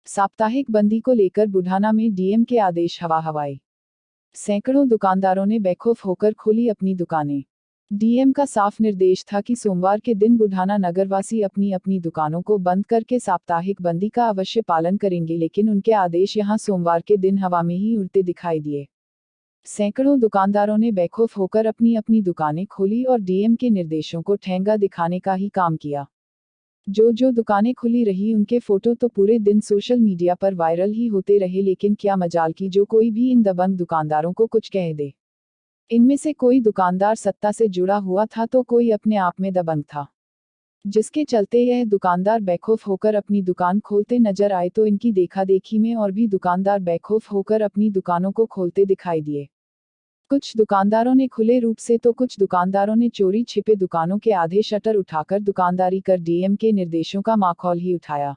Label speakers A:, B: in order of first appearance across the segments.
A: साप्ताहिक बंदी को लेकर बुढ़ाना में डीएम के आदेश हवा हवाई। सैकड़ों दुकानदारों ने बेखौफ होकर खोली अपनी दुकानें। डीएम का साफ निर्देश था कि सोमवार के दिन बुढ़ाना नगरवासी अपनी अपनी दुकानों को बंद करके साप्ताहिक बंदी का अवश्य पालन करेंगे, लेकिन उनके आदेश यहां सोमवार के दिन हवा में ही उड़ते दिखाई दिए। सैकड़ों दुकानदारों ने बेखौफ होकर अपनी अपनी दुकानें खोली और डीएम के निर्देशों को ठेंगा दिखाने का ही काम किया। जो दुकानें खुली रही उनके फोटो तो पूरे दिन सोशल मीडिया पर वायरल ही होते रहे, लेकिन क्या मजाल की जो कोई भी इन दबंग दुकानदारों को कुछ कह दे। इनमें से कोई दुकानदार सत्ता से जुड़ा हुआ था तो कोई अपने आप में दबंग था, जिसके चलते यह दुकानदार बेखौफ होकर अपनी दुकान खोलते नजर आए तो इनकी देखा देखी में और भी दुकानदार बेखौफ होकर अपनी दुकानों को खोलते दिखाई दिए। कुछ दुकानदारों ने खुले रूप से तो कुछ दुकानदारों ने चोरी छिपे दुकानों के आधे शटर उठाकर दुकानदारी कर डीएम के निर्देशों का माखौल ही उठाया।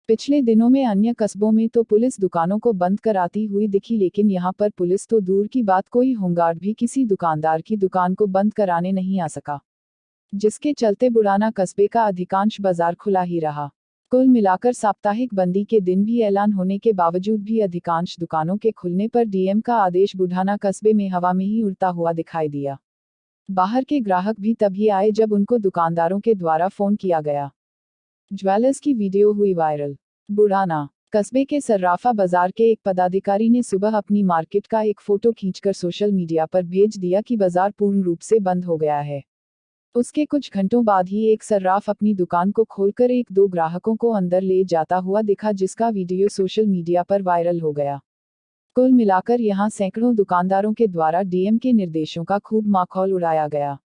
A: पिछले दिनों में अन्य कस्बों में तो पुलिस दुकानों को बंद कराती हुई दिखी, लेकिन यहां पर पुलिस तो दूर की बात, कोई होमगार्ड भी किसी दुकानदार की दुकान को बंद कराने नहीं आ सका, जिसके चलते बुढ़ाना कस्बे का अधिकांश बाजार खुला ही रहा। कुल मिलाकर साप्ताहिक बंदी के दिन भी ऐलान होने के बावजूद भी अधिकांश दुकानों के खुलने पर डीएम का आदेश बुढ़ाना कस्बे में हवा में ही उड़ता हुआ दिखाई दिया। बाहर के ग्राहक भी तभी आए जब उनको दुकानदारों के द्वारा फोन किया गया। ज्वेलर्स की वीडियो हुई वायरल। बुढ़ाना कस्बे के सर्राफा बाजार के एक पदाधिकारी ने सुबह अपनी मार्केट का एक फोटो खींचकर सोशल मीडिया पर भेज दिया कि बाजार पूर्ण रूप से बंद हो गया है। उसके कुछ घंटों बाद ही एक सर्राफ अपनी दुकान को खोलकर एक दो ग्राहकों को अंदर ले जाता हुआ दिखा, जिसका वीडियो सोशल मीडिया पर वायरल हो गया। कुल मिलाकर यहां सैकड़ों दुकानदारों के द्वारा डीएम के निर्देशों का खूब माखौल उड़ाया गया।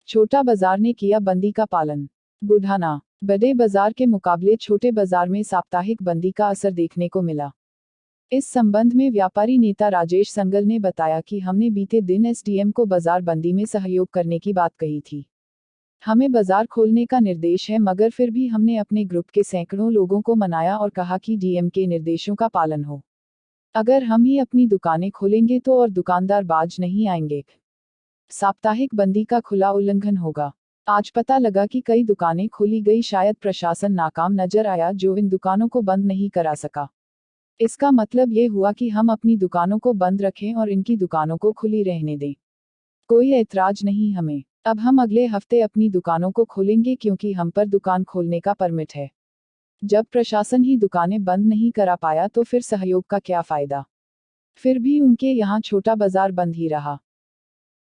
A: छोटा बाजार ने किया बंदी का पालन। बुढ़ाना बड़े बाजार के मुकाबले छोटे बाजार में साप्ताहिक बंदी का असर देखने को मिला। इस संबंध में व्यापारी नेता राजेश संगल ने बताया कि हमने बीते दिन एसडीएम को बाजार बंदी में सहयोग करने की बात कही थी। हमें बाजार खोलने का निर्देश है, मगर फिर भी हमने अपने ग्रुप के सैकड़ों लोगों को मनाया और कहा कि डीएम के निर्देशों का पालन हो। अगर हम ही अपनी दुकानें खोलेंगे तो और दुकानदार बाज नहीं आएंगे, साप्ताहिक बंदी का खुला उल्लंघन होगा। आज पता लगा कि कई दुकानें खोली गई, शायद प्रशासन नाकाम नजर आया जो इन दुकानों को बंद नहीं करा सका। इसका मतलब ये हुआ कि हम अपनी दुकानों को बंद रखें और इनकी दुकानों को खुली रहने दें। कोई ऐतराज नहीं हमें। अब हम अगले हफ्ते अपनी दुकानों को खोलेंगे क्योंकि हम पर दुकान खोलने का परमिट है। जब प्रशासन ही दुकानें बंद नहीं करा पाया तो फिर सहयोग का क्या फायदा। फिर भी उनके यहाँ छोटा बाजार बंद ही रहा।